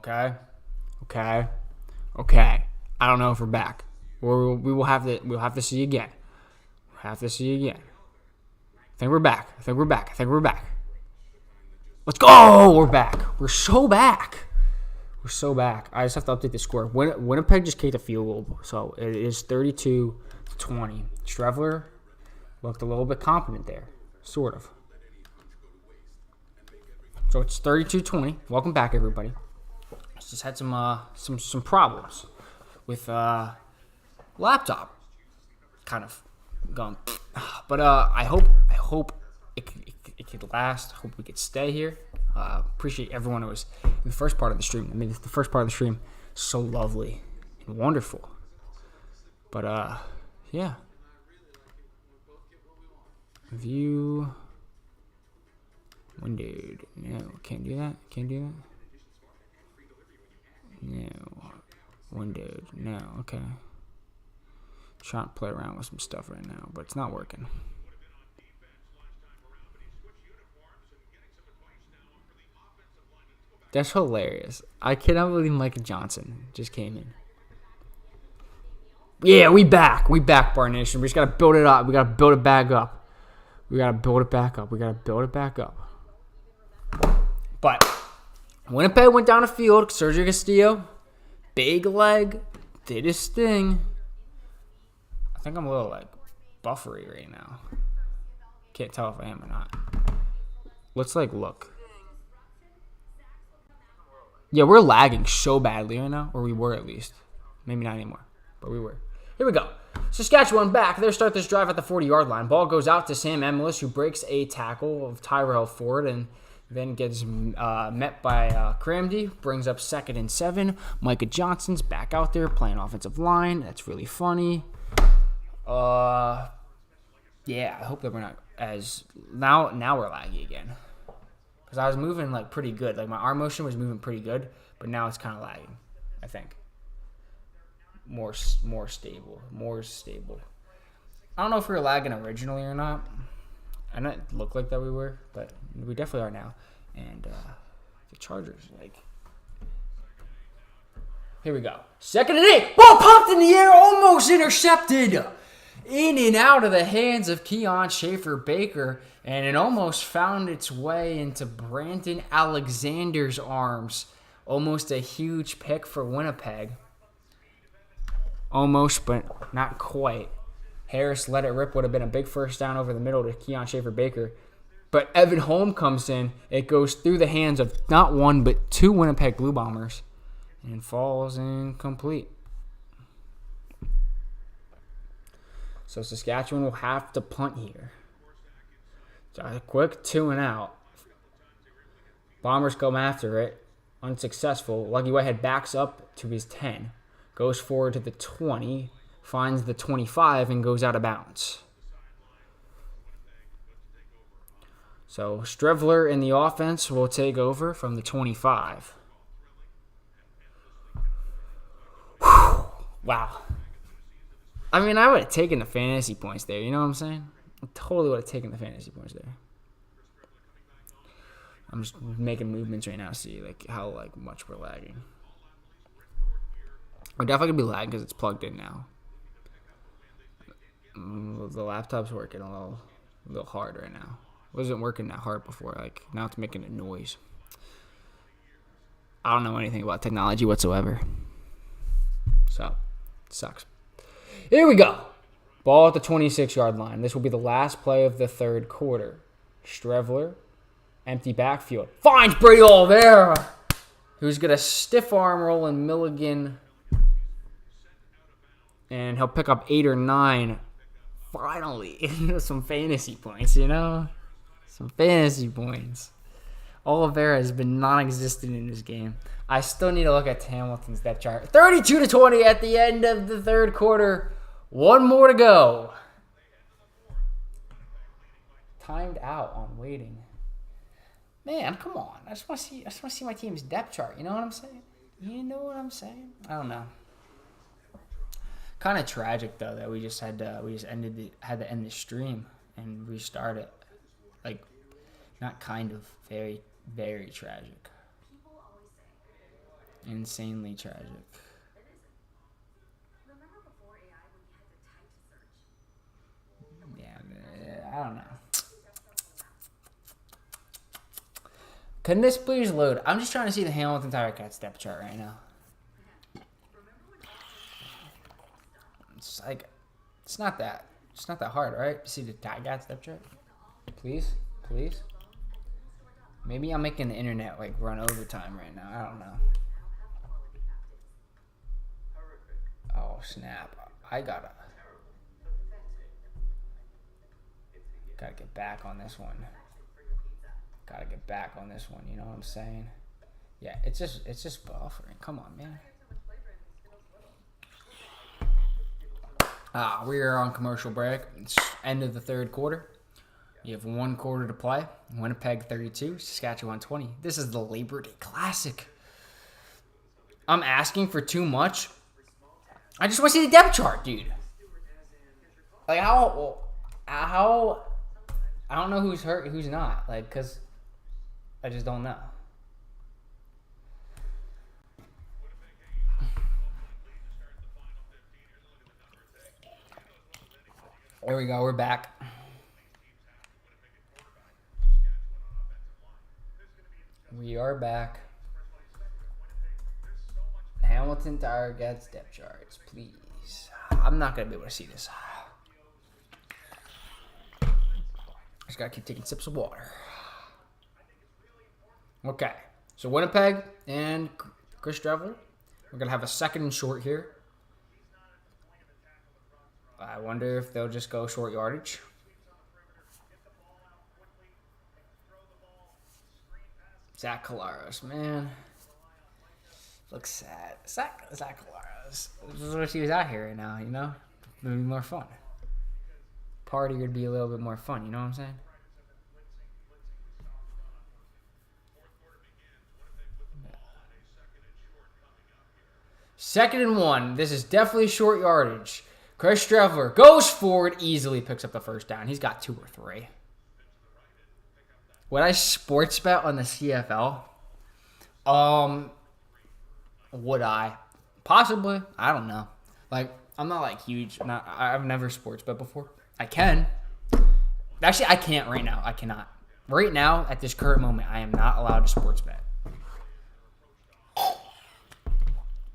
Okay? Okay? Okay. I don't know if we're back. We'll have to see again. We'll have to see again. I think we're back. Let's go! We're back. We're so back. I just have to update the score. Winnipeg just kicked a field goal, so it is 32-20. Strevler looked a little bit competent there, sort of. So it's 32-20. Welcome back, everybody. Just had some problems with laptop, kind of gone. But I hope it could last. I hope we could stay here. Appreciate everyone who was in the first part of the stream. I mean, the first part of the stream, so lovely and wonderful. But yeah. View. Windowed. No, can't do that. No. Windowed. No, okay. Trying to play around with some stuff right now, but it's not working. That's hilarious. I cannot believe Micah Johnson just came in. Yeah, we back. Bar Nation. We just got to build it up. We got to build it back up. But Winnipeg went down the field. Sergio Castillo, big leg, did his thing. I think I'm a little, buffery right now. Can't tell if I am or not. Let's, look. Yeah, we're lagging so badly right now. Or we were, at least. Maybe not anymore. But we were. Here we go. Saskatchewan back. They start this drive at the 40-yard line. Ball goes out to Sam Emilus, who breaks a tackle of Tyrell Ford and then gets met by Cramdy. Brings up 2nd and 7. Micah Johnson's back out there playing offensive line. That's really funny. Yeah, I hope that we're not as... Now we're laggy again. Because I was moving, pretty good. My arm motion was moving pretty good, but now it's kind of lagging, I think. More stable. I don't know if we were lagging originally or not. I know it looked like that we were, but we definitely are now. And the Chargers, here we go. 2nd and 8. Ball popped in the air, almost intercepted. In and out of the hands of Keon Schaefer-Baker, and it almost found its way into Brandon Alexander's arms. Almost a huge pick for Winnipeg. Almost, but not quite. Harris let it rip. Would have been a big first down over the middle to Keon Schaefer-Baker. But Evan Holm comes in. It goes through the hands of not one, but 2 Winnipeg Blue Bombers. And falls incomplete. So Saskatchewan will have to punt here. So a quick 2 and out. Bombers come after it. Unsuccessful. Lucky Whitehead backs up to his 10. Goes forward to the 20. Finds the 25 and goes out of bounds. So Strevler in the offense will take over from the 25. Whew. Wow. I mean, I would have taken the fantasy points there. You know what I'm saying? I totally would have taken the fantasy points there. I'm just making movements right now to see how much we're lagging. We're definitely gonna be lagging because it's plugged in now. The laptop's working a little hard right now. It wasn't working that hard before. Now it's making a noise. I don't know anything about technology whatsoever. So, it sucks. Here we go. Ball at the 26-yard line. This will be the last play of the third quarter. Strevler, empty backfield. Finds Brady Oliveira, who's going to stiff arm roll in Milligan. And he'll pick up 8 or 9. Finally, some fantasy points, Some fantasy points. Oliveira has been non-existent in this game. I still need to look at Hamilton's depth chart. 32-20 at the end of the third quarter. 1 more to go. Timed out on waiting. Man, come on. I just want to see my team's depth chart. You know what I'm saying? I don't know. Kind of tragic though that we just had to end the stream and restart it. Not kind of, very, very tragic. Insanely tragic. Yeah, I don't know. Can this please load? I'm just trying to see the Hamilton Tiger Cats depth chart right now. It's like, it's not that hard, right? See the Tiger Cats depth chart? Please. Maybe I'm making the internet like run overtime right now. I don't know. Oh snap! I gotta get back on this one. You know what I'm saying? Yeah, it's just buffering. Come on, man. We are on commercial break. It's end of the third quarter. You have 1 quarter to play. Winnipeg 32, Saskatchewan 20. This is the Labor Day Classic. I'm asking for too much. I just want to see the depth chart, dude. Like, how I don't know who's hurt, who's not. Like, because I just don't know. There we go. We're back. We are back. Hamilton Tiger Cats depth charts, please. I'm not going to be able to see this. Just got to keep taking sips of water. Okay. So Winnipeg and Chris Drevler. We're going to have a second and short here. I wonder if they'll just go short yardage. Zach Collaros, man. Looks sad. Zach Collaros. Just wish he was out here right now, you know? It would be more fun. Party would be a little bit more fun, you know what I'm saying? Second and 1. This is definitely short yardage. Chris Drevler goes forward, easily picks up the first down. He's got 2 or 3. Would I sports bet on the CFL? Would I? Possibly. I don't know. Like, I'm not like huge. I've never sports bet before. I can. Actually, I can't right now. I cannot. Right now, at this current moment, I am not allowed to sports bet.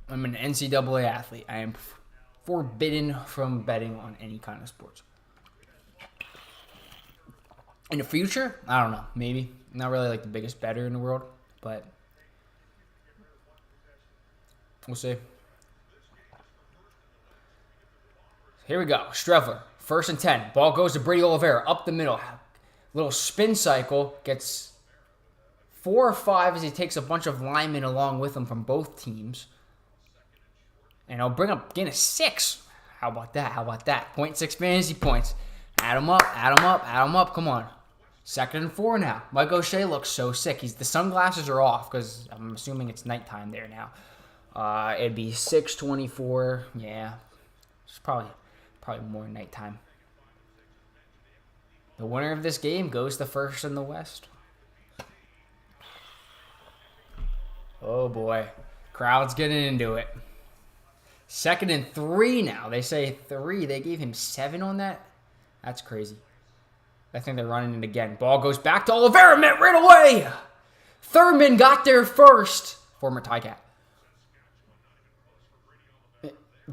I'm an NCAA athlete. I am forbidden from betting on any kind of sports. In the future, I don't know. Maybe. Not really like the biggest bettor in the world, but we'll see. Here we go. Strevler, 1st and 10. Ball goes to Brady Oliveira up the middle. Little spin cycle. Gets 4 or 5 as he takes a bunch of linemen along with him from both teams. And I'll bring up gain of 6. How about that? 0.6 fantasy points. Add them up. Come on. 2nd and 4 now. Mike O'Shea looks so sick. The sunglasses are off because I'm assuming it's nighttime there now. It'd be 6:24. Yeah. It's probably more nighttime. The winner of this game goes to first in the West. Oh boy. Crowd's getting into it. 2nd and 3 now. They say 3. They gave him 7 on that. That's crazy. I think they're running it again. Ball goes back to Oliveira. Met right away. Thurman got there first. Former Ticat.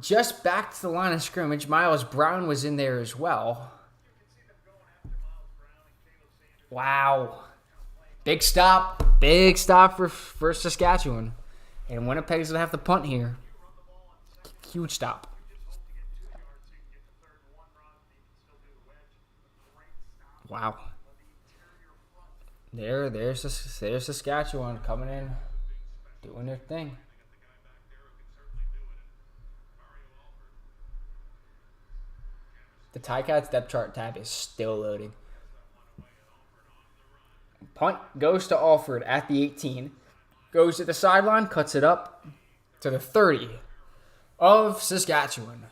Just back to the line of scrimmage. Miles Brown was in there as well. Wow. Big stop for Saskatchewan. And Winnipeg's going to have to punt here. Huge stop. Wow. There's Saskatchewan coming in, doing their thing. The Ticats depth chart tab is still loading. Punt goes to Alford at the 18. Goes to the sideline, cuts it up to the 30 of Saskatchewan.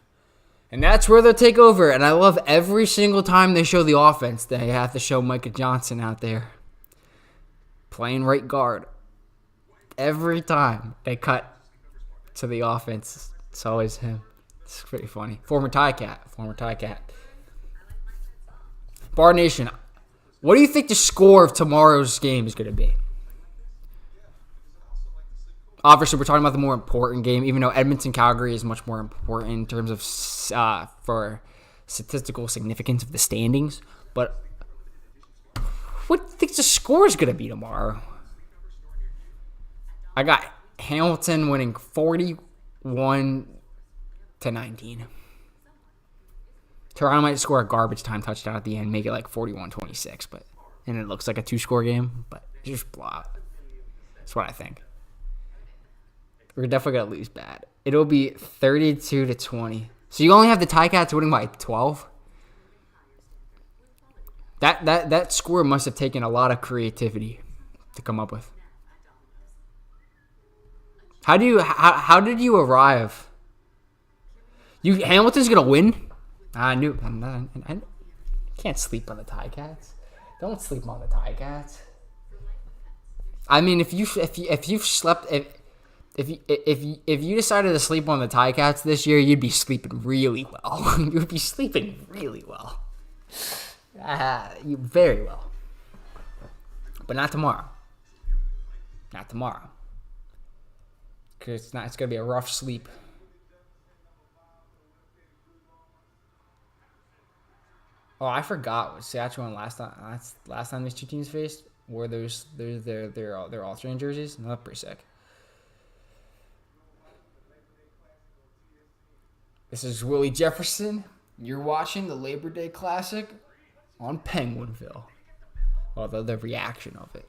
And that's where they'll take over. And I love every single time they show the offense, they have to show Micah Johnson out there playing right guard. Every time they cut to the offense. It's always him. It's pretty funny. Former Tie Cat. Bar Nation, what do you think the score of tomorrow's game is going to be? Obviously, we're talking about the more important game, even though Edmonton-Calgary is much more important in terms of for statistical significance of the standings. But what do you think the score is going to be tomorrow? I got Hamilton winning 41-19. Toronto might score a garbage time touchdown at the end, make it like 41-26, and it looks like a 2-score game, but just blah. That's what I think. We're definitely going to lose bad. It'll be 32-20. So you only have the Ticats winning by 12? That score must have taken a lot of creativity to come up with. How did you arrive? Hamilton's going to win? I can't sleep on the Ticats. Don't sleep on the Ticats. I mean, if you decided to sleep on the Ticats this year, you'd be sleeping really well. You'd be sleeping really well. Very well. But not tomorrow. Not tomorrow. Because it's going to be a rough sleep. Oh, I forgot what Saskatchewan last time these two teams faced were their alternate jerseys. No, that's pretty sick. This is Willie Jefferson. You're watching the Labor Day Classic on Penguinville. Well, the reaction of it.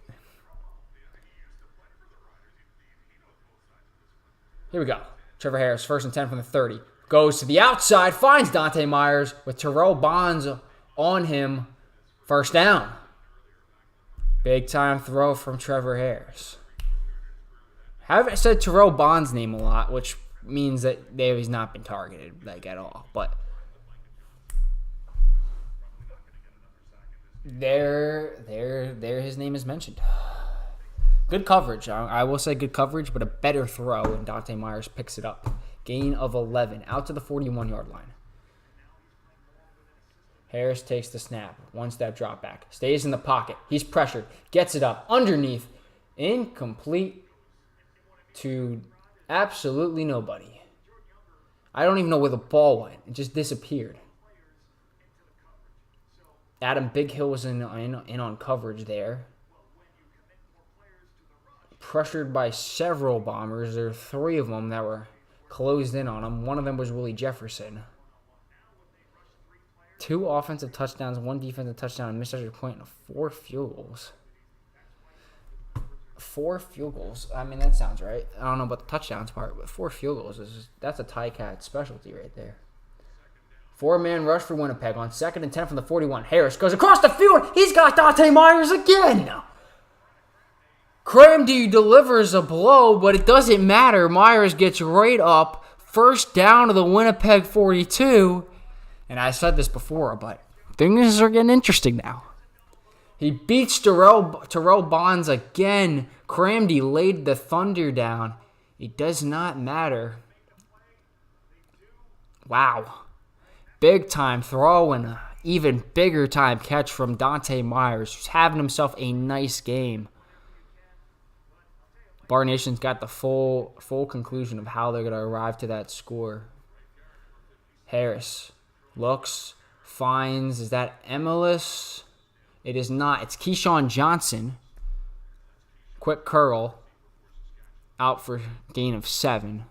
Here we go. Trevor Harris, 1st and 10 from the 30. Goes to the outside, finds Dante Myers with Terrell Bonds on him. 1st down. Big time throw from Trevor Harris. I haven't said Terrell Bonds' name a lot, which means that he's not been targeted at all. But there his name is mentioned. Good coverage. I will say good coverage, but a better throw, and Dante Myers picks it up. Gain of 11, out to the 41-yard line. Harris takes the snap. 1-step drop back. Stays in the pocket. He's pressured. Gets it up. Underneath. Incomplete to absolutely nobody. I don't even know where the ball went. It just disappeared. Adam Big Hill was in on coverage there. Pressured by several Bombers. There were 3 of them that were closed in on him. One of them was Willie Jefferson. 2 offensive touchdowns, 1 defensive touchdown, a missed extra point, and 4 field goals. 4 field goals. I mean, that sounds right. I don't know about the touchdowns part, but 4 field goals, that's a Ticat specialty right there. 4-man rush for Winnipeg on 2nd and 10 from the 41. Harris goes across the field. He's got Dante Myers again. Cramdy delivers a blow, but it doesn't matter. Myers gets right up. 1st down to the Winnipeg 42. And I said this before, but things are getting interesting now. He beats Terrell Bonds again. Cramdy laid the Thunder down. It does not matter. Wow. Big time throw and an even bigger time catch from Dante Myers, who's having himself a nice game. Bar Nation's got the full conclusion of how they're going to arrive to that score. Harris looks, finds, is that Emilus? It is not. It's Keyshawn Johnson. Quick curl. Out for gain of 7.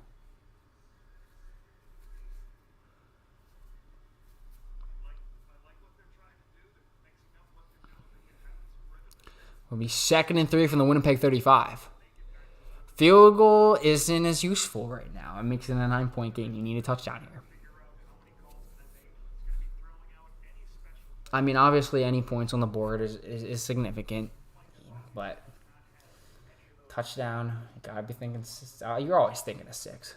Will be 2nd and 3 from the Winnipeg 35. Field goal isn't as useful right now. It makes it a 9-point game. You need a touchdown here. I mean, obviously, any points on the board is significant, but touchdown, you gotta be thinking. You're always thinking of 6.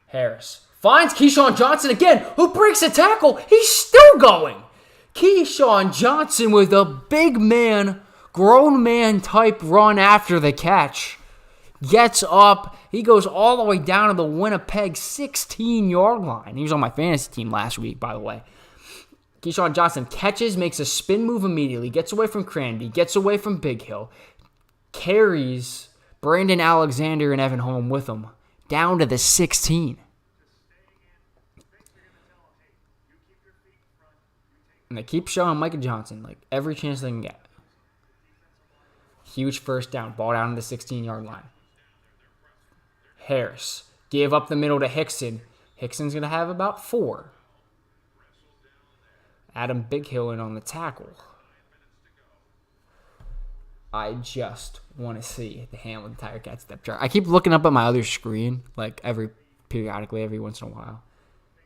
Harris finds Keyshawn Johnson again, who breaks a tackle. He's still going. Keyshawn Johnson with a big man, grown man type run after the catch. gets up. He goes all the way down to the Winnipeg 16-yard line. He was on my fantasy team last week, by the way. Keyshawn Johnson catches, makes a spin move immediately, gets away from Crandy, gets away from Big Hill, carries Brandon Alexander and Evan Holm with him down to the 16. And they keep showing Micah Johnson like every chance they can get. Huge first down, ball down to the 16-yard line. Harris give up the middle to Hickson. Hickson's going to have about 4. Adam Big Hill in on the tackle. I just want to see the Hamilton Tiger Cats depth chart. I keep looking up at my other screen, like periodically, every once in a while.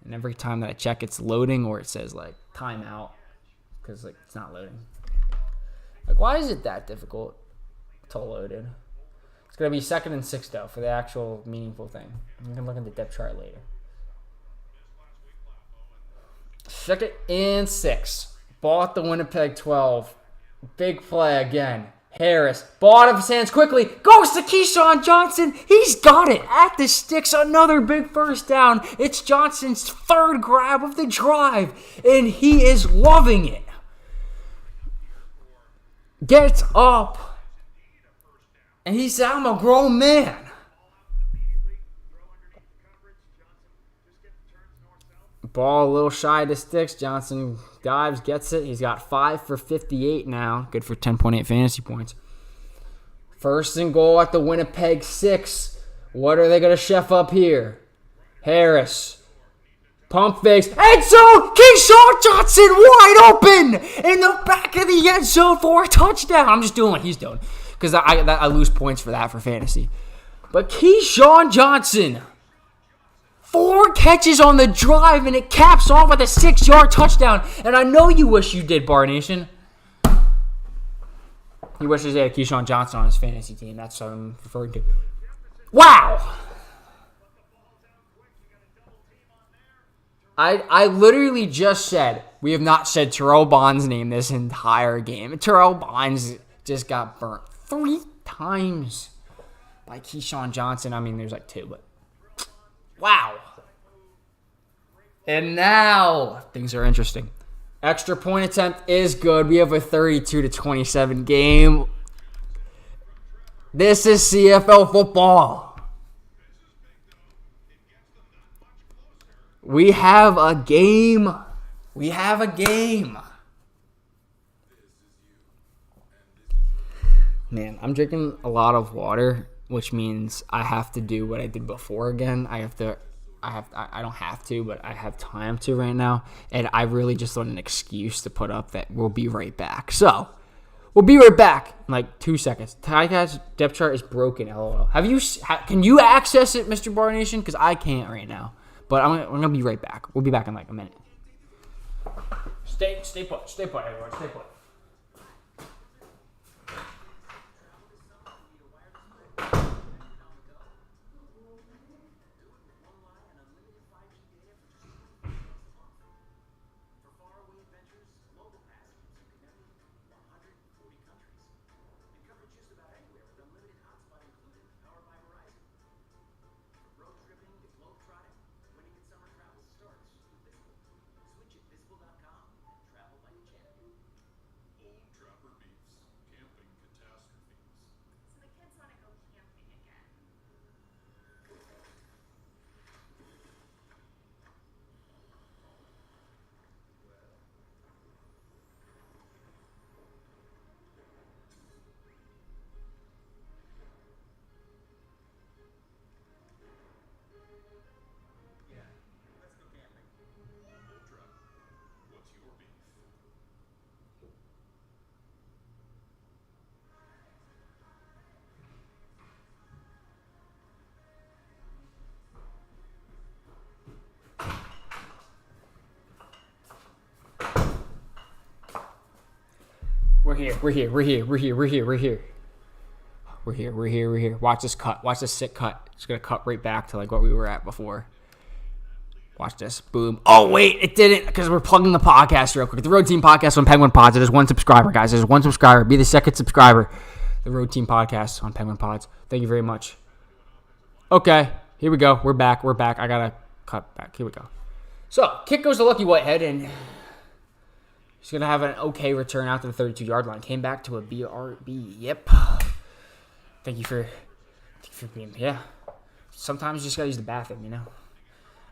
And every time that I check, it's loading or it says, like, timeout. Because, like, it's not loading. Like, why is it that difficult to load in? It's going to be 2nd and 6, though, for the actual meaningful thing. I'm going to look at the depth chart later. 2nd and 6. Ball at the Winnipeg 12. Big play again. Harris. Ball out of his hands quickly. Goes to Keyshawn Johnson. He's got it. At the sticks. Another big first down. It's Johnson's 3rd grab of the drive. And he is loving it. Gets up. And he said, I'm a grown man. Ball a little shy of the sticks. Johnson dives, gets it. He's got 5 for 58 now. Good for 10.8 fantasy points. 1st and goal at the Winnipeg 6. What are they going to chef up here? Harris. Pump fakes. End zone! Keyshawn Johnson wide open in the back of the end zone for a touchdown. I'm just doing what he's doing because I lose points for that for fantasy. But Keyshawn Johnson, 4 catches on the drive, and it caps off with a 6-yard touchdown. And I know you wish you did, Bar Nation. He wishes he had Keyshawn Johnson on his fantasy team. That's what I'm referring to. Wow! I literally just said, we have not said Terrell Bond's name this entire game. Terrell Bonds just got burnt 3 times by Keyshawn Johnson. I mean, there's like 2, but wow. And now things are interesting. Extra point attempt is good. We have a 32-27 game. This is CFL football. We have a game. We have a game. Man, I'm drinking a lot of water, which means I have to do what I did before again. I don't have to, but I have time to right now. And I really just want an excuse to put up that we'll be right back. So, we'll be right back in like 2 seconds. Ticats depth chart is broken, LOL. Can you access it, Mr. Bar Nation? Because I can't right now. But I'm going to be right back. We'll be back in like a minute. Stay put. Stay put, everyone. Stay put. We're here. Watch this cut. Watch this sick cut. It's going to cut right back to like what we were at before. Watch this. Boom. Oh, wait. It didn't because we're plugging the podcast real quick. The Road Team Podcast on Penguin Pods. There's 1 subscriber, guys. There's 1 subscriber. Be the 2nd subscriber. the Road Team Podcast on Penguin Pods. Thank you very much. Okay, here we go. We're back. I got to cut back. Here we go. So, kick goes to Lucky Whitehead, and he's going to have an okay return out to the 32-yard line. Came back to a BRB. Yep. Thank you for being, yeah. Sometimes you just got to use the bathroom, you know.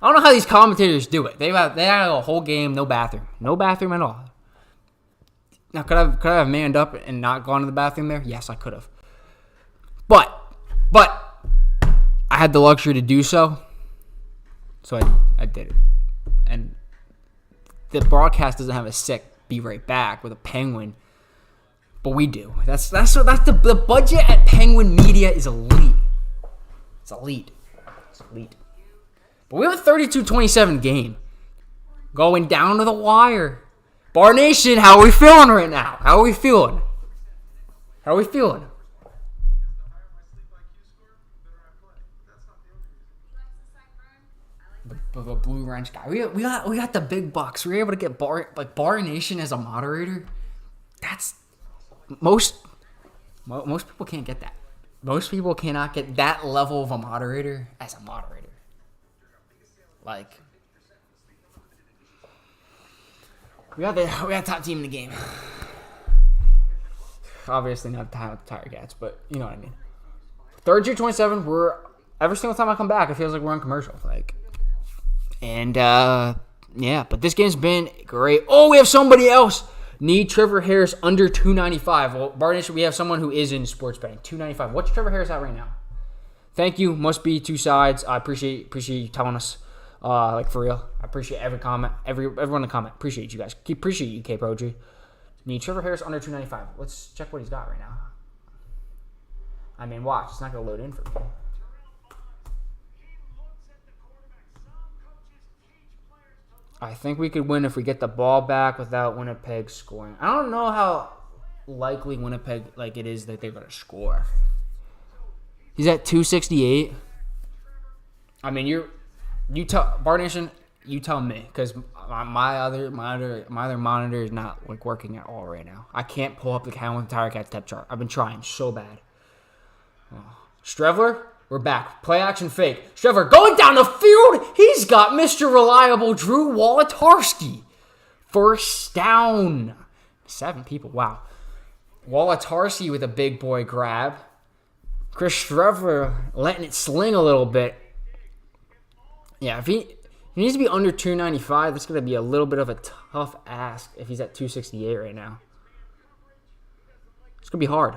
I don't know how these commentators do it. They had a whole game, no bathroom. No bathroom at all. Now, could I have manned up and not gone to the bathroom there? Yes, I could have. But I had the luxury to do so. So I did it. And the broadcast doesn't have a sick be right back with a Penguin. But we do. That's the budget at Penguin Media is elite. It's elite. But we have a 32-27 game. Going down to the wire. Bar Nation, how are we feeling right now? How are we feeling? The blue wrench guy. We got the big bucks. We were able to get Bar Nation as a moderator. That's most people can't get that. Most people cannot get that level of a moderator as a moderator. Like, we got top team in the game. Obviously not the Tiger Cats, but you know what I mean. 32-27. We're every single time I come back, it feels like we're on commercial. Yeah. But this game's been great. Oh, we have somebody else. Need Trevor Harris under 295. Well, Barnish, we have someone who is in sports betting. 295. What's Trevor Harris at right now? Thank you. Must be two sides. I appreciate you telling us. For real. I appreciate every comment. Everyone in the comment. Appreciate you guys. Appreciate you, K-Pro-G. Need Trevor Harris under 295. Let's check what he's got right now. I mean, watch. It's not going to load in for me. I think we could win if we get the ball back without Winnipeg scoring. I don't know how likely Winnipeg it is that they're going to score. He's at 268. I mean, you tell Bar Nation, you tell me, because my other monitor is not working at all right now. I can't pull up the Calvin Tiger Cat step chart. I've been trying so bad. Strevler, we're back. Play action fake. Strevler going down the field. He's got Mr. Reliable Drew Wolatarski. First down. 7 people. Wow. Wolatarski with a big boy grab. Chris Strevler letting it sling a little bit. Yeah, if he needs to be under 295, that's going to be a little bit of a tough ask if he's at 268 right now. It's going to be hard.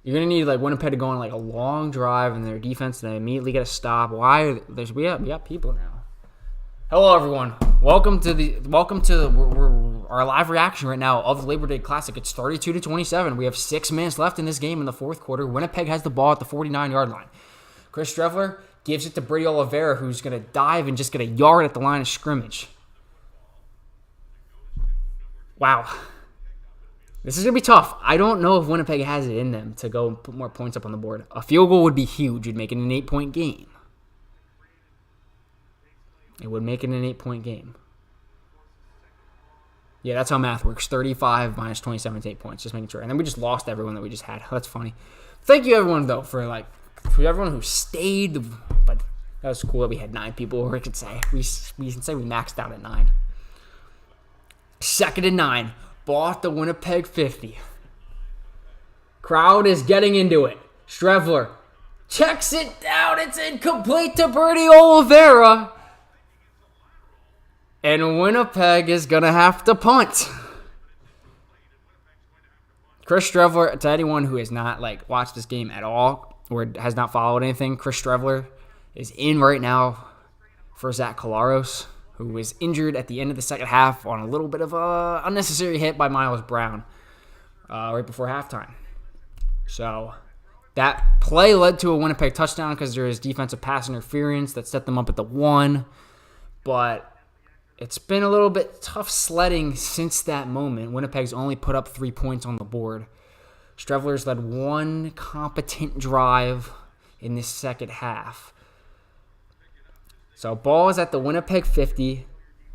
You're going to need Winnipeg to go on a long drive and their defense and they immediately get a stop. We got people now. Hello everyone. Welcome to our live reaction right now of the Labor Day Classic. It's 32-27. We have 6 minutes left in this game in the fourth quarter. Winnipeg has the ball at the 49-yard line. Chris Strevler gives it to Brady Oliveira, who's going to dive and just get a yard at the line of scrimmage. Wow. This is going to be tough. I don't know if Winnipeg has it in them to go and put more points up on the board. A field goal would be huge. It'd make it an 8-point game. Yeah, that's how math works. 35 minus 27 is 8 points. Just making sure. And then we just lost everyone that we just had. That's funny. Thank you, everyone, though, for everyone who stayed. But that was cool that we had 9 people. Or we could say we can say we maxed out at 9. 2nd and 9. Ball at the Winnipeg 50. Crowd is getting into it. Strevler checks it down. It's incomplete to Brady Oliveira. And Winnipeg is going to have to punt. Chris Strevler, to anyone who has not watched this game at all or has not followed anything, Chris Strevler is in right now for Zach Collaros, who was injured at the end of the second half on a little bit of a unnecessary hit by Miles Brown right before halftime. So that play led to a Winnipeg touchdown because there was defensive pass interference that set them up at the 1. But it's been a little bit tough sledding since that moment. Winnipeg's only put up 3 points on the board. Strevler's led 1 competent drive in this second half. So ball is at the Winnipeg 50.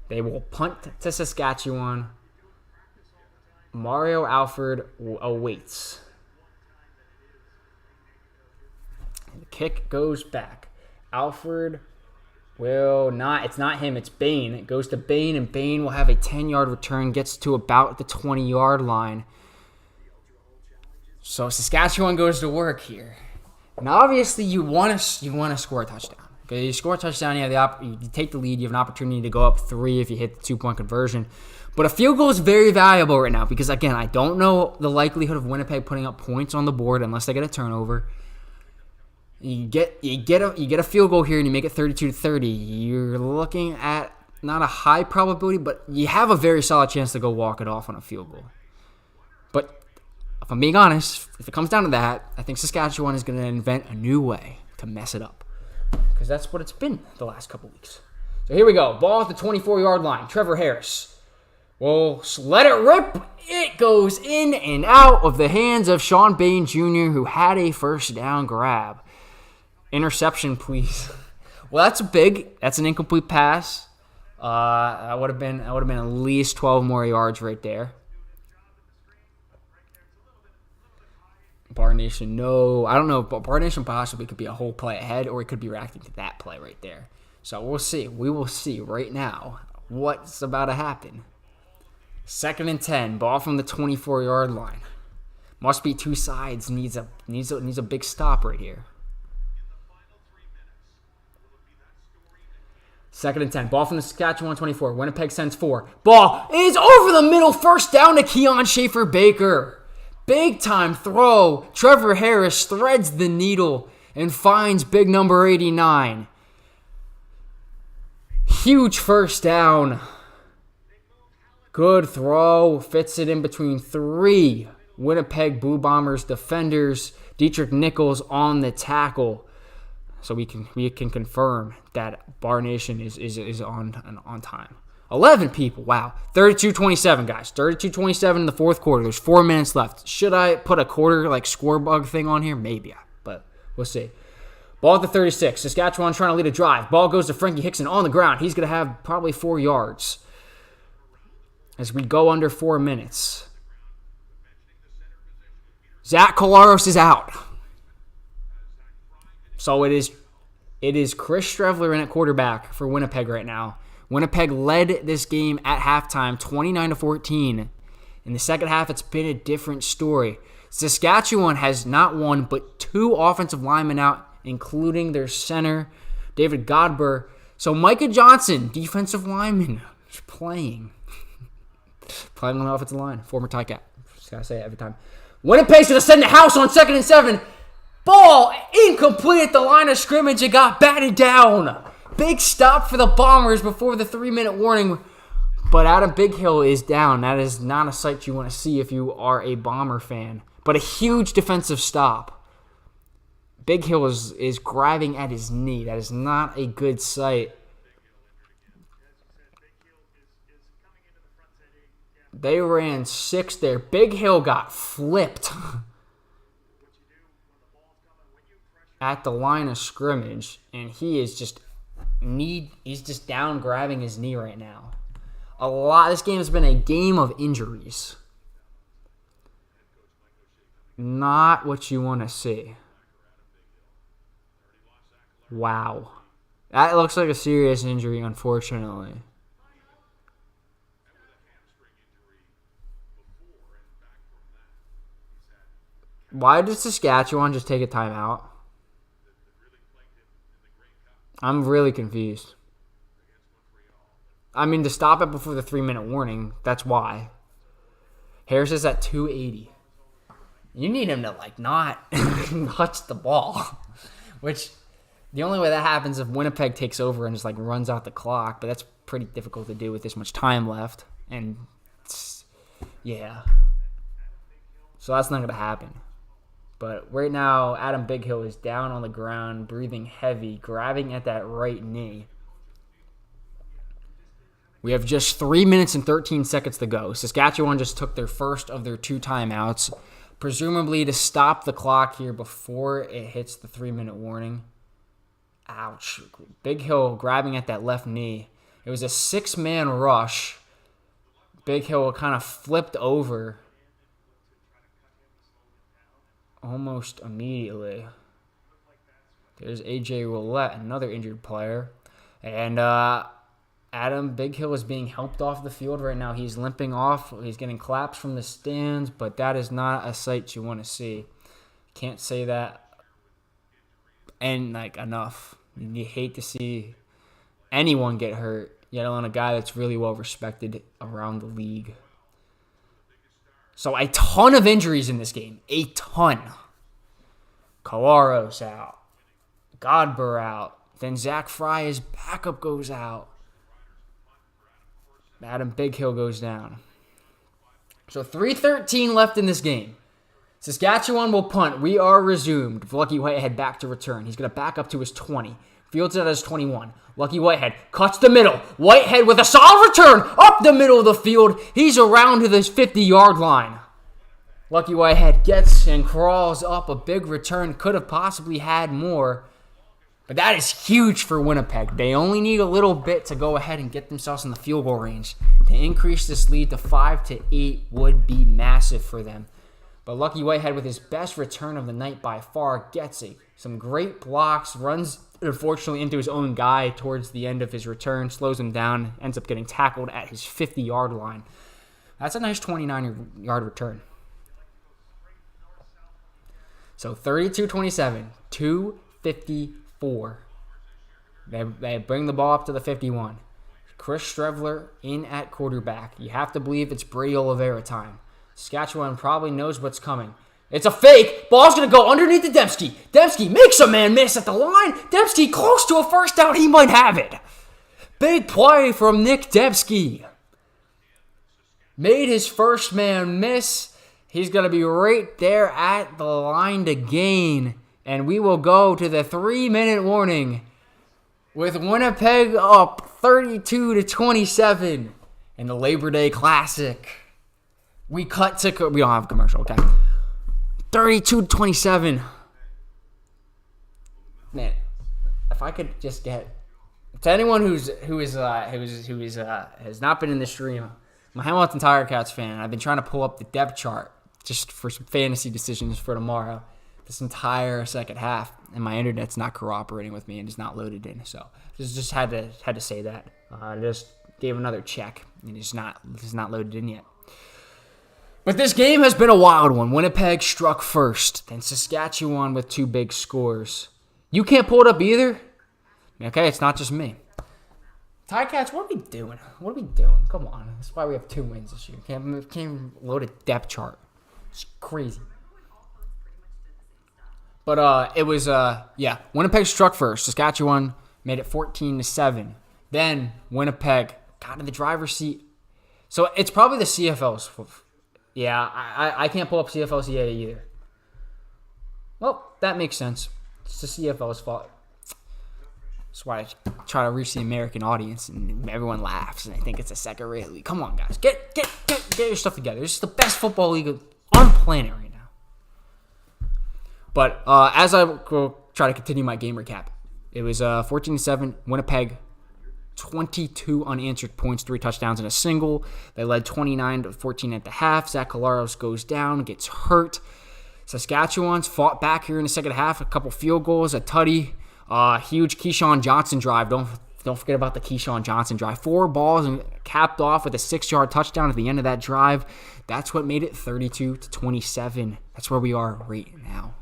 They will punt to Saskatchewan. Mario Alford awaits. The kick goes back. Alfred will not. It's not him. It's Bain. It goes to Bain, and Bain will have a 10-yard return. Gets to about the 20-yard line. So Saskatchewan goes to work here. Now, obviously, you want to score a touchdown. Okay, you score a touchdown, you take the lead. You have an opportunity to go up 3 if you hit the 2-point conversion. But a field goal is very valuable right now because, again, I don't know the likelihood of Winnipeg putting up points on the board unless they get a turnover. You get a field goal here and you make it 32-30. You're looking at not a high probability, but you have a very solid chance to go walk it off on a field goal. But if I'm being honest, if it comes down to that, I think Saskatchewan is going to invent a new way to mess it up because that's what it's been the last couple weeks. So here we go. Ball at the 24-yard line. Trevor Harris. Well, let it rip. It goes in and out of the hands of Sean Bain Jr., who had a first down grab. Interception, please. Well, that's an incomplete pass. That would have been at least 12 more yards right there. Bar Nation, no. I don't know. But Bar Nation possibly could be a whole play ahead, or it could be reacting to that play right there. So we'll see. We will see right now what's about to happen. 2nd and 10, ball from the 24-yard line. Must be two sides. Needs a big stop right here. 2nd and 10, ball from the Saskatchewan 24. Winnipeg sends 4. Ball is over the middle. First down to Keon Schaefer-Baker. Big time throw. Trevor Harris threads the needle and finds big number 89. Huge first down. Good throw. Fits it in between 3 Winnipeg Blue Bombers defenders. Dietrich Nichols on the tackle. So we can confirm that Bar Nation is on time. 11 people. Wow. 32-27, guys. 32-27 in the fourth quarter. There's 4 minutes left. Should I put a quarter score bug thing on here? Maybe. But we'll see. Ball at the 36. Saskatchewan trying to lead a drive. Ball goes to Frankie Hickson on the ground. He's going to have probably 4 yards as we go under 4 minutes. Zach Kolaros is out. So it is Chris Streveler in at quarterback for Winnipeg right now. Winnipeg led this game at halftime 29-14. In the second half, it's been a different story. Saskatchewan has not one but 2 offensive linemen out, including their center, David Godber. So Micah Johnson, defensive lineman, is playing on the offensive line. Former Ticat. Just got to say it every time. Winnipeg's going to send the house on 2nd and 7. Ball incomplete at the line of scrimmage. It got batted down. Big stop for the Bombers before the 3-minute warning. But Adam Bighill is down. That is not a sight you want to see if you are a Bomber fan. But a huge defensive stop. Bighill is grabbing at his knee. That is not a good sight. They ran 6 there. Bighill got flipped at the line of scrimmage, and he's just down grabbing his knee right now. This game has been a game of injuries. Not what you want to see. Wow. That looks like a serious injury, unfortunately. Why did Saskatchewan just take a timeout? I'm really confused. I mean, to stop it before the 3-minute warning, that's why. Harris is at 280. You need him to, not touch the ball. Which, the only way that happens is if Winnipeg takes over and just, runs out the clock. But that's pretty difficult to do with this much time left. And, yeah. So that's not going to happen. But right now, Adam Bighill is down on the ground, breathing heavy, grabbing at that right knee. We have just 3 minutes and 13 seconds to go. Saskatchewan just took their first of their 2 timeouts, presumably to stop the clock here before it hits the 3-minute warning. Ouch. Bighill grabbing at that left knee. It was a 6-man rush. Bighill kind of flipped over almost immediately. There's A.J. Roulette, another injured player. And Adam Bighill is being helped off the field right now. He's limping off. He's getting claps from the stands, but that is not a sight you want to see. Can't say that enough. You hate to see anyone get hurt, yet alone a guy that's really well respected around the league. So a ton of injuries in this game. A ton. Colaro's out. Godber out. Then Zach Fry, his backup, goes out. Adam Bighill goes down. So 3:13 left in this game. Saskatchewan will punt. We are resumed. Lucky Whitehead back to return. He's going to back up to his 20. Fields it at his 21. Lucky Whitehead cuts the middle. Whitehead with a solid return up the middle of the field. He's around to this 50-yard line. Lucky Whitehead gets and crawls up a big return. Could have possibly had more. But that is huge for Winnipeg. They only need a little bit to go ahead and get themselves in the field goal range. To increase this lead to 5-8 would be massive for them. But Lucky Whitehead, with his best return of the night by far, gets some great blocks, runs, unfortunately, into his own guy towards the end of his return, slows him down, ends up getting tackled at his 50-yard line. That's a nice 29-yard return. So 32-27, 2:54. They bring the ball up to the 51. Chris Strevler in at quarterback. You have to believe it's Brady Oliveira time. Saskatchewan probably knows what's coming. It's a fake. Ball's going to go underneath the Dembski. Dembski makes a man miss at the line. Dembski close to a first down. He might have it. Big play from Nick Dembski. Made his first man miss. He's going to be right there at the line to gain. And we will go to the 3-minute warning with Winnipeg up 32-27 in the Labor Day Classic. We cut to... We don't have a commercial, okay? 32-27. Man, if I could just get... To anyone who has not been in the stream, I'm a Hamilton Tiger Cats fan. I've been trying to pull up the depth chart just for some fantasy decisions for tomorrow. This entire second half, and my internet's not cooperating with me and is not loaded in. So just had to say that. I just gave another check, and it's not loaded in yet. But this game has been a wild one. Winnipeg struck first, then Saskatchewan with 2 big scores. You can't pull it up either? Okay, it's not just me. Ticats, what are we doing? Come on. That's why we have 2 wins this year. Can't load a depth chart. It's crazy. But it was, Winnipeg struck first. Saskatchewan made it 14-7. Then Winnipeg got in the driver's seat. So it's probably the CFL's fault. Yeah, I can't pull up CFLCA either. Well, that makes sense. It's the CFL's fault. That's why I try to reach the American audience, and everyone laughs, and they think it's a second-rate league. Come on, guys. Get your stuff together. This is the best football league on the planet right now. But as I will try to continue my game recap, it was 14-7, Winnipeg, 22 unanswered points, 3 touchdowns and a single. They led 29-14 at the half. Zach Colaros goes down, gets hurt. Saskatchewan's fought back here in the second half. A couple field goals, a tutty, huge Keyshawn Johnson drive. Don't forget about the Keyshawn Johnson drive. 4 balls and capped off with a 6-yard touchdown at the end of that drive. That's what made it 32-27. That's where we are right now.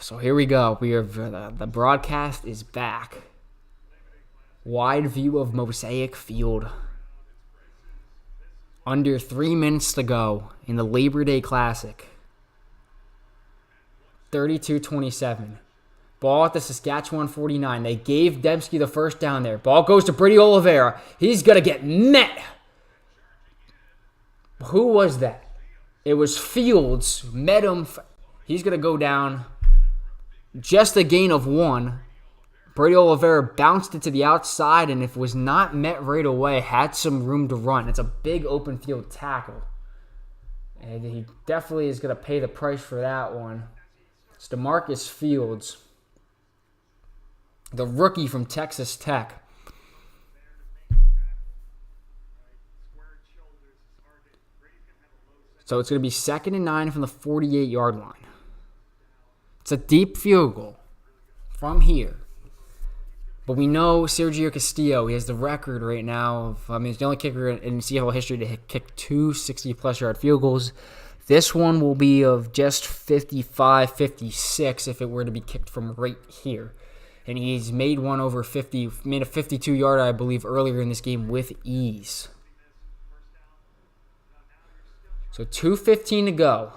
So here we go. The broadcast is back. Wide view of Mosaic Field. Under 3 minutes to go in the Labor Day Classic. 32-27. Ball at the Saskatchewan 49. They gave Dembski the first down there. Ball goes to Brady Oliveira. He's going to get met. Who was that? It was Fields. Met him. He's going to go down. Just a gain of 1. Brady Oliveira bounced it to the outside, and if it was not met right away, had some room to run. It's a big open field tackle. And he definitely is going to pay the price for that one. It's DeMarcus Fields, the rookie from Texas Tech. So it's going to be 2nd and 9 from the 48-yard line. It's a deep field goal from here. But we know Sergio Castillo, he has the record right now of, he's the only kicker in CFL history to kick 2 60-plus yard field goals. This one will be of just 55, 56 if it were to be kicked from right here. And he's made one over 50, made a 52-yarder, I believe, earlier in this game with ease. So 2:15 to go.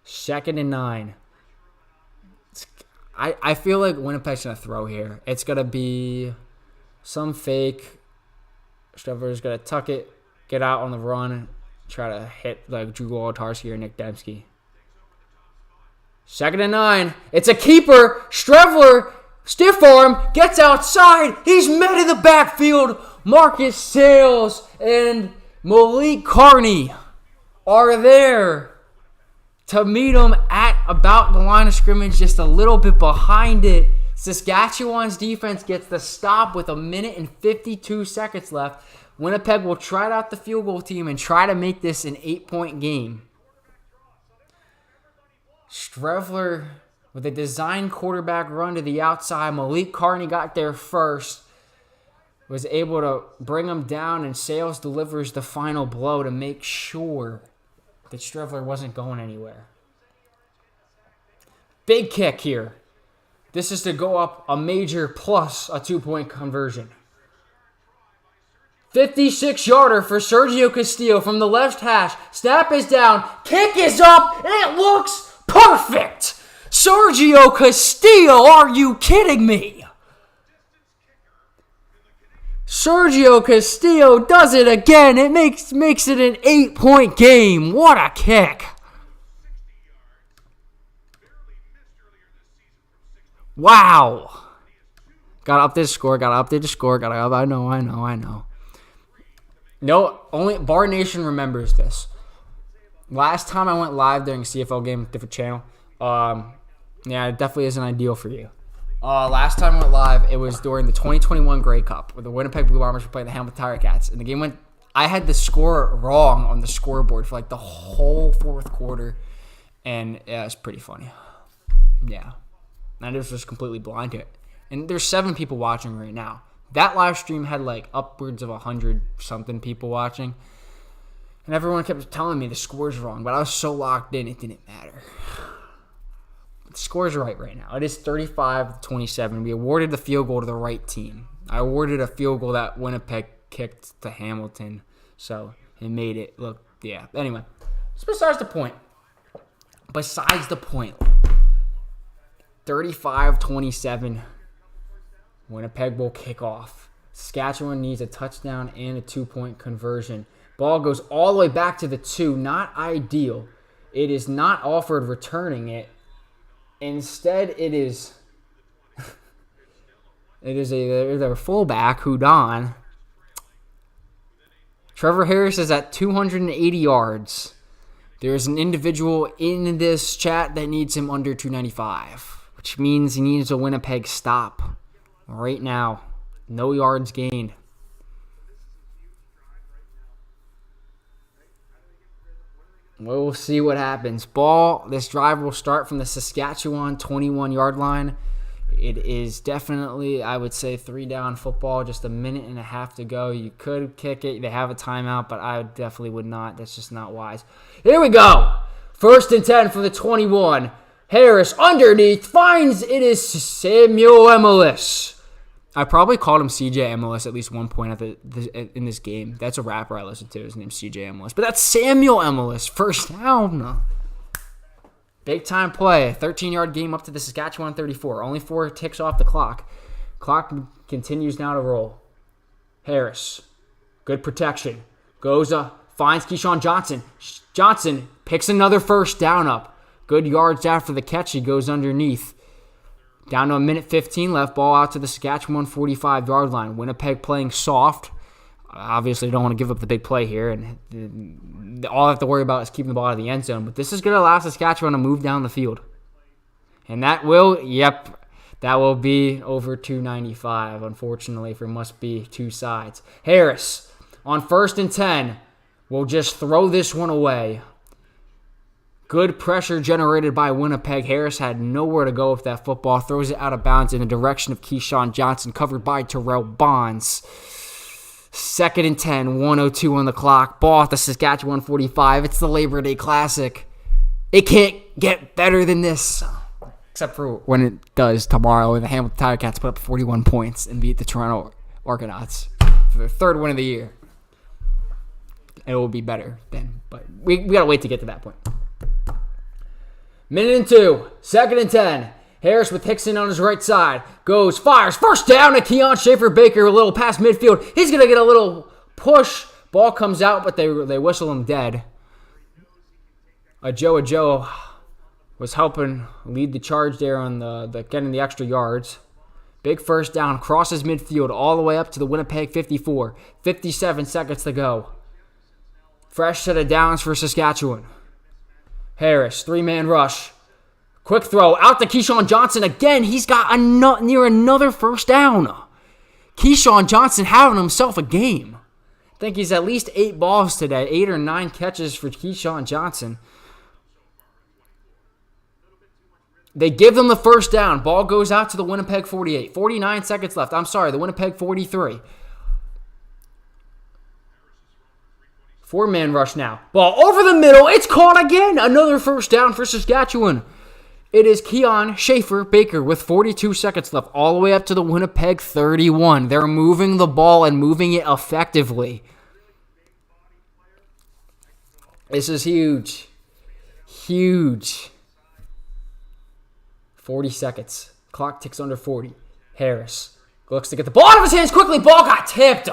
Second and 9. I feel like Winnipeg's going to throw here. It's going to be some fake. Streveler's going to tuck it, get out on the run, try to hit like Drew Wolodarski or Nick Dembski. Second and 9. It's a keeper. Streveler, stiff arm, gets outside. He's met in the backfield. Marcus Sales and Malik Carney are there to meet him at about the line of scrimmage, just a little bit behind it. Saskatchewan's defense gets the stop with 1 minute and 52 seconds left. Winnipeg will try out the field goal team and try to make this an 8-point game. Streveler with a design quarterback run to the outside. Malik Carney got there first. Was able to bring him down, and Sales delivers the final blow to make sure that Streveler wasn't going anywhere. Big kick here. This is to go up a major plus a 2-point conversion. 56-yarder for Sergio Castillo from the left hash. Snap is down. Kick is up. And it looks perfect. Sergio Castillo, are you kidding me? Sergio Castillo does it again. It makes it an 8-point game. What a kick. Wow. Gotta update the score. I know. No, only Bar Nation remembers this. Last time I went live during a CFL game, different channel. Yeah, it definitely isn't ideal for you. Last time I went live, it was during the 2021 Grey Cup, where the Winnipeg Blue Bombers were playing the Hamilton Tiger Cats. And the game went, I had the score wrong on the scoreboard for like the whole fourth quarter. And yeah, it's pretty funny. Yeah. I was just completely blind to it. And there's 7 people watching right now. That live stream had like upwards of 100-something people watching. And everyone kept telling me the score's wrong. But I was so locked in, it didn't matter. The score's right now. It is 35-27. We awarded the field goal to the right team. I awarded a field goal that Winnipeg kicked to Hamilton. So it made it look, yeah. Anyway, it's besides the point. 35-27. Winnipeg will kick off. Saskatchewan needs a touchdown and a 2-point conversion. Ball goes all the way back to the 2. Not ideal. It is not Alford returning it. Instead, it is their fullback, Hudon. Trevor Harris is at 280 yards. There's an individual in this chat that needs him under 295, which means he needs a Winnipeg stop right now. No yards gained. We'll see what happens. This drive will start from the Saskatchewan 21-yard line. It is definitely, I would say, 3-down football, just a minute and a half to go. You could kick it. They have a timeout, but I definitely would not. That's just not wise. Here we go. 1st and 10 for the 21. Harris underneath finds it is Samuel Emelis. I probably called him CJ Emelis at least one point in this game. That's a rapper I listen to. His name's CJ Emelis. But that's Samuel Emelis. First down. Big time play. 13-yard game up to the Saskatchewan 34. Only 4 ticks off the clock. Clock continues now to roll. Harris. Good protection. Goes up. Finds Keyshawn Johnson. Johnson picks another first down up. Good yards after the catch. He goes underneath. Down to a minute 15 left. Ball out to the Saskatchewan 45-yard line. Winnipeg playing soft. Obviously, don't want to give up the big play here. And all I have to worry about is keeping the ball out of the end zone. But this is going to allow Saskatchewan to move down the field. And that will be over 295, unfortunately, for must be two sides. Harris on 1st and 10. will just throw this one away. Good pressure generated by Winnipeg. Harris had nowhere to go with that football. Throws it out of bounds in the direction of Keyshawn Johnson, covered by Terrell Bonds. 2nd and 10, 1:02 on the clock. Ball at the Saskatchewan 45. It's the Labor Day Classic. It can't get better than this. Except for when it does tomorrow, and the Hamilton Tiger Cats put up 41 points and beat the Toronto Argonauts for their 3rd win of the year. It will be better then, but we got to wait to get to that point. 1:02, 2nd and 10. Harris with Hickson on his right side. Goes, fires, first down to Keon Schaefer-Baker, a little past midfield. He's going to get a little push. Ball comes out, but they whistle him dead. Joe was helping lead the charge there on the getting the extra yards. Big first down, crosses midfield all the way up to the Winnipeg 54. 57 seconds to go. Fresh set of downs for Saskatchewan. Harris, 3-man rush. Quick throw out to Keyshawn Johnson. Again, he's got near another first down. Keyshawn Johnson having himself a game. I think he's at least 8 balls today. 8 or 9 catches for Keyshawn Johnson. They give them the first down. Ball goes out to the Winnipeg 48. 49 seconds left. I'm sorry, the Winnipeg 43. 4-man rush now. Ball over the middle. It's caught again. Another first down for Saskatchewan. It is Keon Schaefer-Baker with 42 seconds left, all the way up to the Winnipeg 31. They're moving the ball and moving it effectively. This is huge. Huge. 40 seconds. Clock ticks under 40. Harris looks to get the ball out of his hands quickly. Ball got tipped.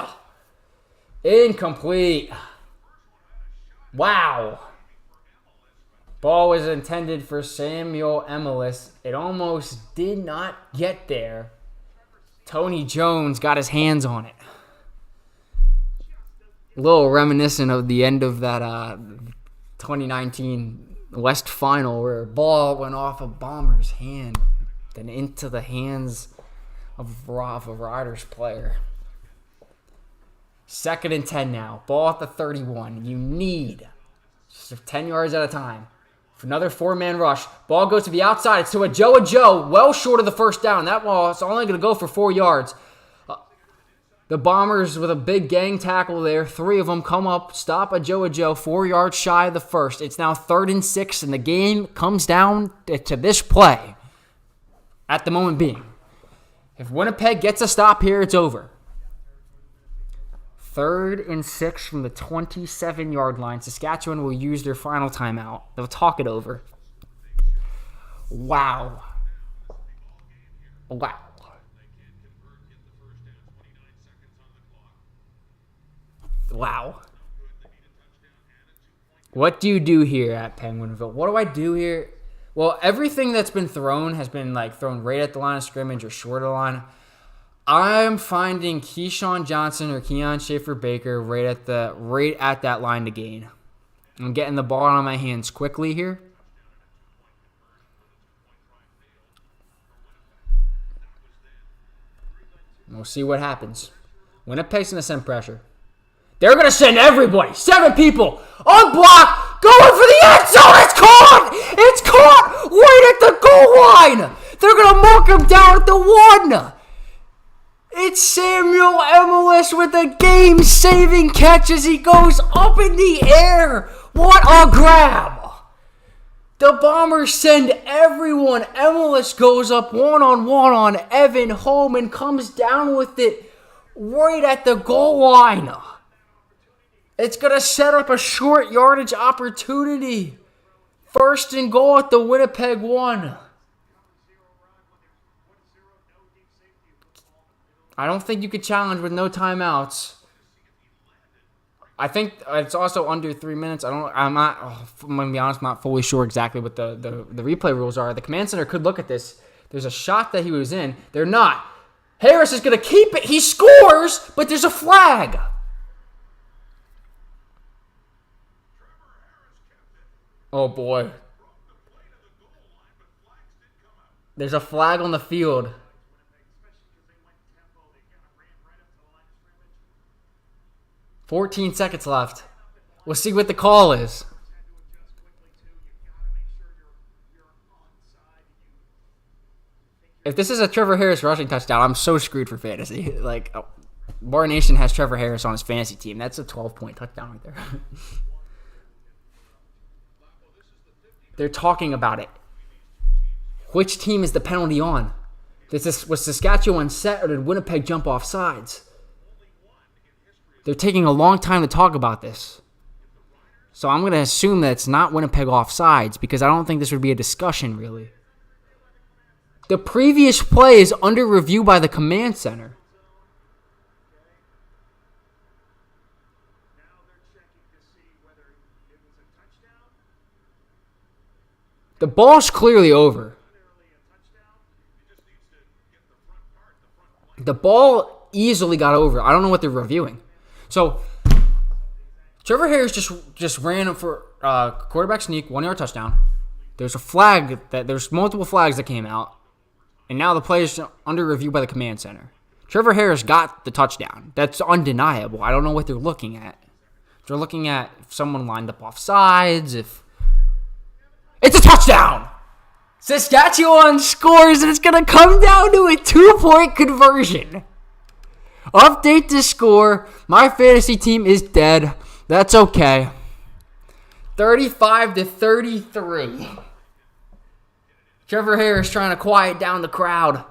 Incomplete. Wow. Ball was intended for Samuel Emilus. It almost did not get there. Tony Jones got his hands on it. A little reminiscent of the end of that 2019 West Final where a ball went off a Bomber's hand, then into the hands of a Roughriders player. 2nd and 10 now. Ball at the 31. You need just 10 yards at a time. For another 4-man rush. Ball goes to the outside. It's to a Joe. Well short of the first down. That ball is only going to go for 4 yards. The Bombers with a big gang tackle there. 3 of them come up, stop a Joe, 4 yards shy of the first. It's now 3rd and 6, and the game comes down to this play at the moment being. If Winnipeg gets a stop here, it's over. 3rd and 6 from the 27-yard line. Saskatchewan will use their final timeout. They'll talk it over. Wow. What do you do here at Penguinville? What do I do here? Well, everything that's been thrown has been thrown right at the line of scrimmage or short of the line. I'm finding Keyshawn Johnson or Keon Schaefer-Baker right at that line to gain. I'm getting the ball on my hands quickly here. We'll see what happens. Winnipeg's going to send pressure. They're going to send everybody, 7 people, unblocked, going for the end zone. It's caught! It's caught right at the goal line. They're going to mark him down at the 1. It's Samuel Emilus with a game-saving catch as he goes up in the air. What a grab! The Bombers send everyone. Emilus goes up one-on-one on Evan Holm and comes down with it right at the goal line. It's going to set up a short yardage opportunity. 1st and goal at the Winnipeg 1. I don't think you could challenge with no timeouts. I think it's also under 3 minutes. I'm going to be honest, I'm not fully sure exactly what the replay rules are. The command center could look at this. There's a shot that he was in. They're not. Harris is going to keep it. He scores, but there's a flag. Oh, boy. There's a flag on the field. 14 seconds left. We'll see what the call is. If this is a Trevor Harris rushing touchdown, I'm so screwed for fantasy. Like, Bar Nation has Trevor Harris on his fantasy team. That's a 12-point touchdown right there. They're talking about it. Which team is the penalty on? Was Saskatchewan set, or did Winnipeg jump off sides? They're taking a long time to talk about this. So I'm going to assume that it's not Winnipeg offsides, because I don't think this would be a discussion, really. The previous play is under review by the command center. The ball's clearly over. The ball easily got over. I don't know what they're reviewing. So, Trevor Harris just ran for quarterback sneak, 1-yard touchdown. There's multiple flags that came out. And now the play is under review by the command center. Trevor Harris got the touchdown. That's undeniable. I don't know what they're looking at. They're looking at if someone lined up off sides, if... It's a touchdown! Saskatchewan scores, and it's going to come down to a 2-point conversion. Update the score. My fantasy team is dead. That's okay. 35-33. Trevor Harris trying to quiet down the crowd.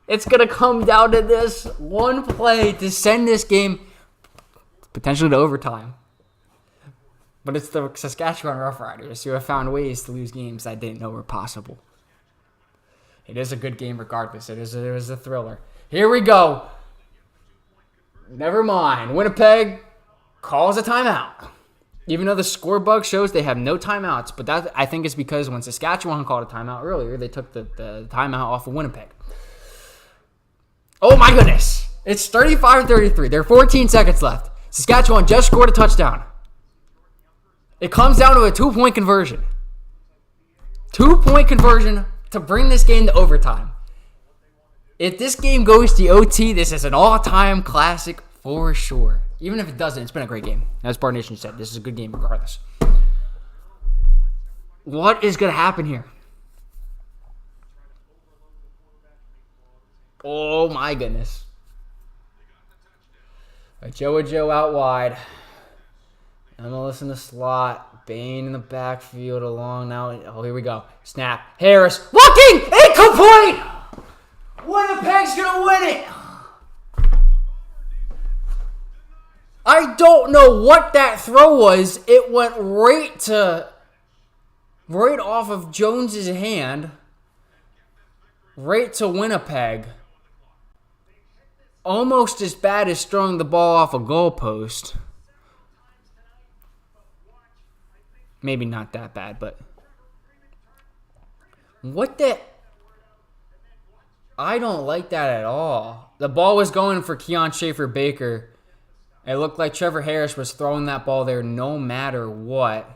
It's going to come down to this one play to send this game potentially to overtime. But it's the Saskatchewan Roughriders who have found ways to lose games I didn't know were possible. It is a good game regardless. It was a thriller. Here we go. Never mind. Winnipeg calls a timeout. Even though the score bug shows they have no timeouts, but that I think is because when Saskatchewan called a timeout earlier, they took the timeout off of Winnipeg. Oh my goodness. It's 35-33. There are 14 seconds left. Saskatchewan just scored a touchdown. It comes down to a 2-point conversion. 2-point conversion to bring this game to overtime. If this game goes to OT, this is an all-time classic for sure. Even if it doesn't, it's been a great game. As Bar Nation said, this is a good game regardless. What is going to happen here? Oh my goodness. Joe out wide. Emilus in the slot. Bain in the backfield along now. Oh, here we go. Snap. Harris. Looking! Incomplete! Winnipeg's going to win it! I don't know what that throw was. It went right off of Jones's hand. Right to Winnipeg. Almost as bad as throwing the ball off a goalpost. Maybe not that bad, but... What the... I don't like that at all. The ball was going for Keon Schaefer-Baker. It looked like Trevor Harris was throwing that ball there no matter what.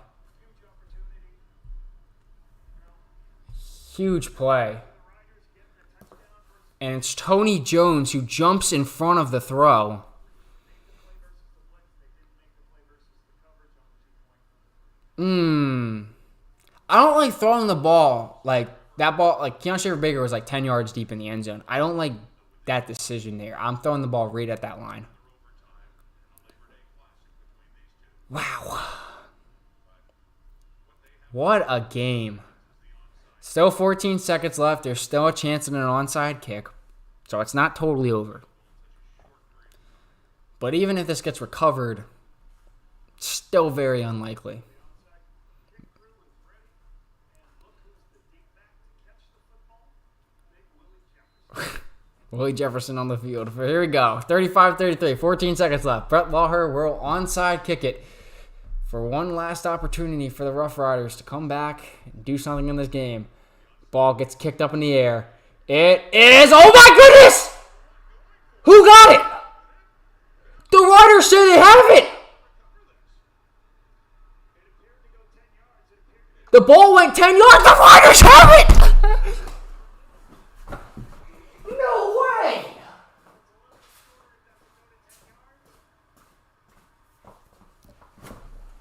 Huge play. And it's Tony Jones who jumps in front of the throw. I don't like throwing the ball like that ball. Like Keon Schaefer-Baker was like 10 yards deep in the end zone. I don't like that decision there. I'm throwing the ball right at that line. Wow. What a game. Still 14 seconds left. There's still a chance at an onside kick. So it's not totally over. But even if this gets recovered, still very unlikely. Willie Jefferson on the field. Here we go. 35-33. 14 seconds left. Brett Lawher will onside kick it for one last opportunity for the Roughriders to come back and do something in this game. Ball gets kicked up in the air. It is... Oh my goodness! Who got it? The Riders say they have it! The ball went 10 yards. The Riders have it! No way!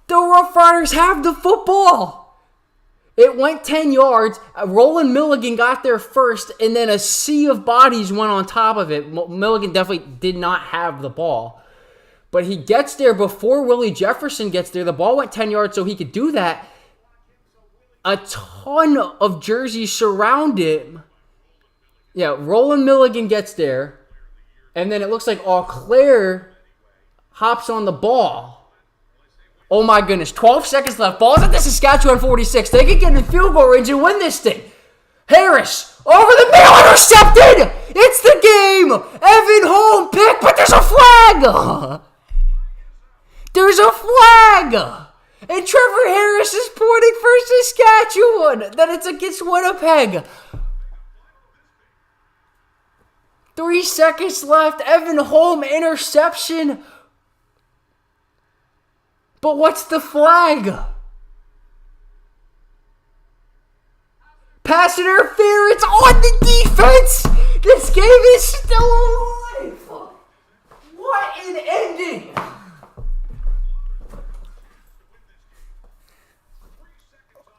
The Roughriders have the football. It went 10 yards. Roland Milligan got there first, and then a sea of bodies went on top of it. Milligan definitely did not have the ball. But he gets there before Willie Jefferson gets there. The ball went 10 yards, so he could do that. A ton of jerseys surround him. Yeah, Roland Milligan gets there. And then it looks like Eau Claire hops on the ball. Oh my goodness. 12 seconds left. Ball's at the Saskatchewan 46. They can get in field goal range and win this thing. Harris over the middle, intercepted. It's the game. Evan Holm pick, but there's a flag. There's a flag. And Trevor Harris is pointing for Saskatchewan. That it's against Winnipeg. 3 seconds left. Evan Holm interception. But what's the flag? Pass interference on the defense. This game is still alive. What an ending.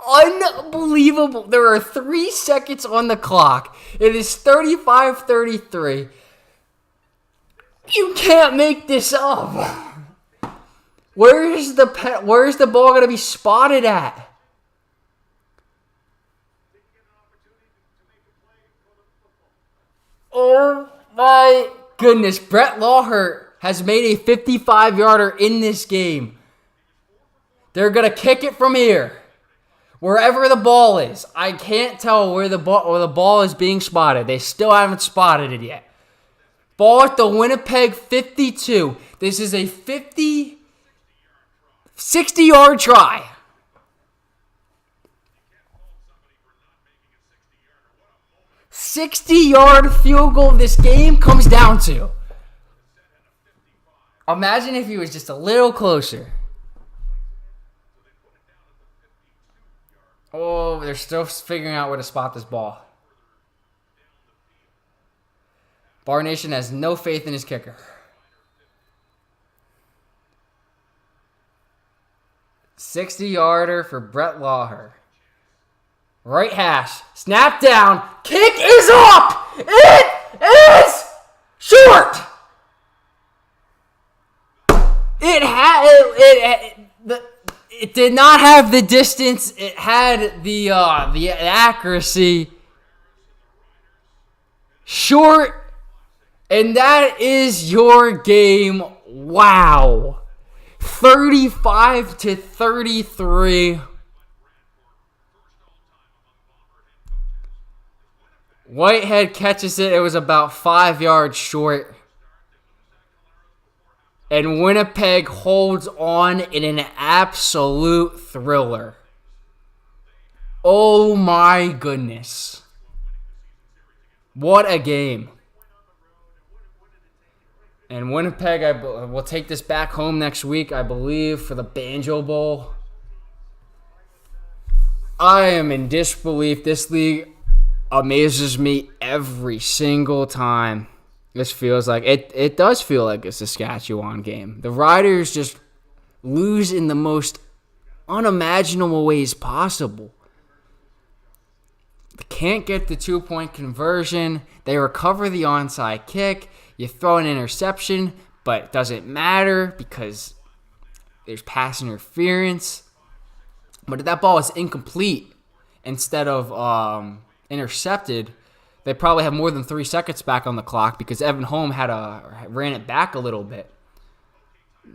Unbelievable. There are 3 seconds on the clock. It is 35-33. You can't make this up. Where's the ball going to be spotted at? Oh my goodness. Brett Lawhurt has made a 55-yarder in this game. They're going to kick it from here. Wherever the ball is. I can't tell where the ball is being spotted. They still haven't spotted it yet. Ball at the Winnipeg 52. This is a 60-yard try. $60-yard field goal this game comes down to. Imagine if he was just a little closer. Oh, they're still figuring out where to spot this ball. Bar Nation has no faith in his kicker. 60-yarder for Brett Lawhurt. Right hash. Snap down. Kick is up. It is short. It did not have the distance. It had the accuracy. Short. And that is your game. Wow. 35-33. Whitehead catches it. It was about 5 yards short. And Winnipeg holds on in an absolute thriller. Oh my goodness. What a game. And Winnipeg will take this back home next week, I believe, for the Banjo Bowl. I am in disbelief. This league amazes me every single time. This feels like it does feel like a Saskatchewan game. The Riders just lose in the most unimaginable ways possible. They can't get the 2-point conversion. They recover the onside kick. You throw an interception, but it doesn't matter because there's pass interference. But if that ball is incomplete instead of intercepted, they probably have more than 3 seconds back on the clock because Evan Holm ran it back a little bit.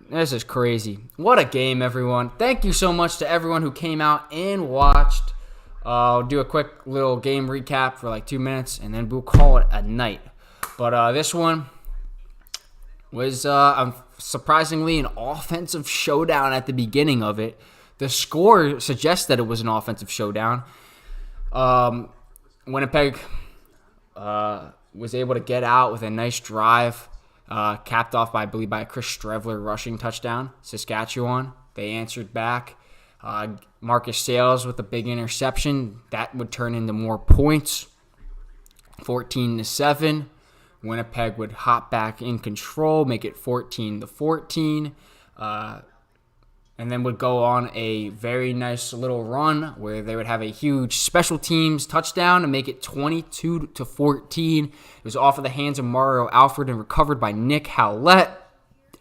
This is crazy. What a game, everyone. Thank you so much to everyone who came out and watched. I'll do a quick little game recap for like 2 minutes, and then we'll call it a night. But this one was surprisingly an offensive showdown at the beginning of it. The score suggests that it was an offensive showdown. Winnipeg was able to get out with a nice drive, capped off by, I believe, by a Chris Strevler rushing touchdown. Saskatchewan, they answered back. Marcus Sales with a big interception. That would turn into more points. 14-7. Winnipeg would hop back in control, make it 14-14. and then would go on a very nice little run where they would have a huge special teams touchdown to make it 22-14. It was off of the hands of Mario Alford and recovered by Nick Howlett,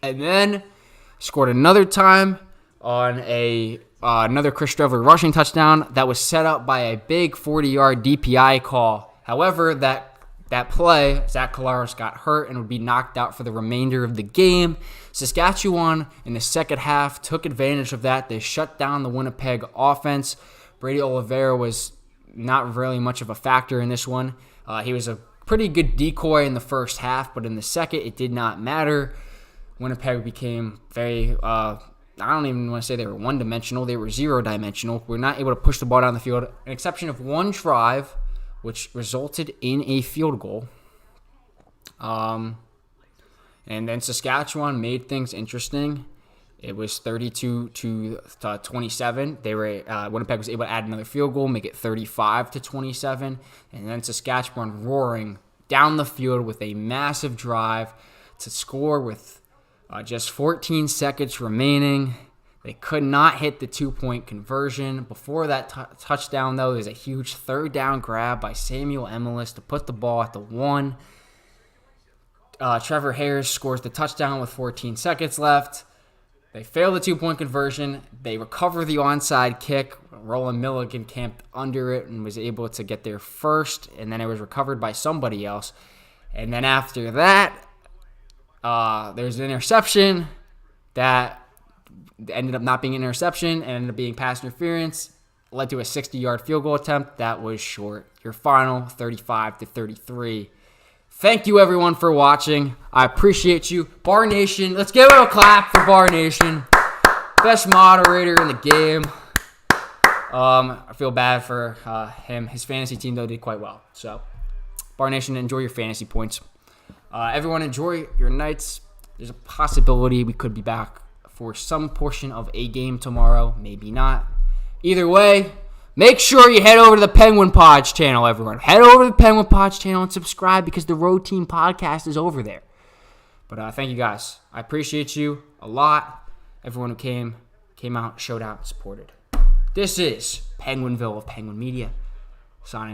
and then scored another time on another Chris Streveler rushing touchdown that was set up by a big 40-yard DPI call. However, that play, Zach Collaros got hurt and would be knocked out for the remainder of the game. Saskatchewan, in the second half, took advantage of that. They shut down the Winnipeg offense. Brady Oliveira was not really much of a factor in this one. He was a pretty good decoy in the first half, but in the second, it did not matter. Winnipeg became very, I don't even want to say they were one-dimensional. They were zero-dimensional. We're not able to push the ball down the field, an exception of one drive, which resulted in a field goal. And then Saskatchewan made things interesting. It was 32-27. Winnipeg was able to add another field goal, make it 35-27, and then Saskatchewan roaring down the field with a massive drive to score with just 14 seconds remaining. They could not hit the 2-point conversion. Before that touchdown, though, there's a huge third down grab by Samuel Emelis to put the ball at the 1. Trevor Harris scores the touchdown with 14 seconds left. They fail the 2-point conversion. They recover the onside kick. Roland Milligan camped under it and was able to get there first, and then it was recovered by somebody else. And then after that, there's an interception that ended up not being an interception and ended up being pass interference. Led to a 60-yard field goal attempt that was short. Your final, 35-33. Thank you, everyone, for watching. I appreciate you. Bar Nation, let's give it a clap for Bar Nation. Best moderator in the game. I feel bad for him. His fantasy team, though, did quite well. So, Bar Nation, enjoy your fantasy points. Everyone, enjoy your nights. There's a possibility we could be back for some portion of a game tomorrow. Maybe not. Either way, make sure you head over to the Penguin Pods channel, everyone. Head over to the Penguin Pods channel and subscribe because the Road Team podcast is over there. But thank you guys. I appreciate you a lot. Everyone who came out, showed out, supported. This is Penguinville of Penguin Media, signing off.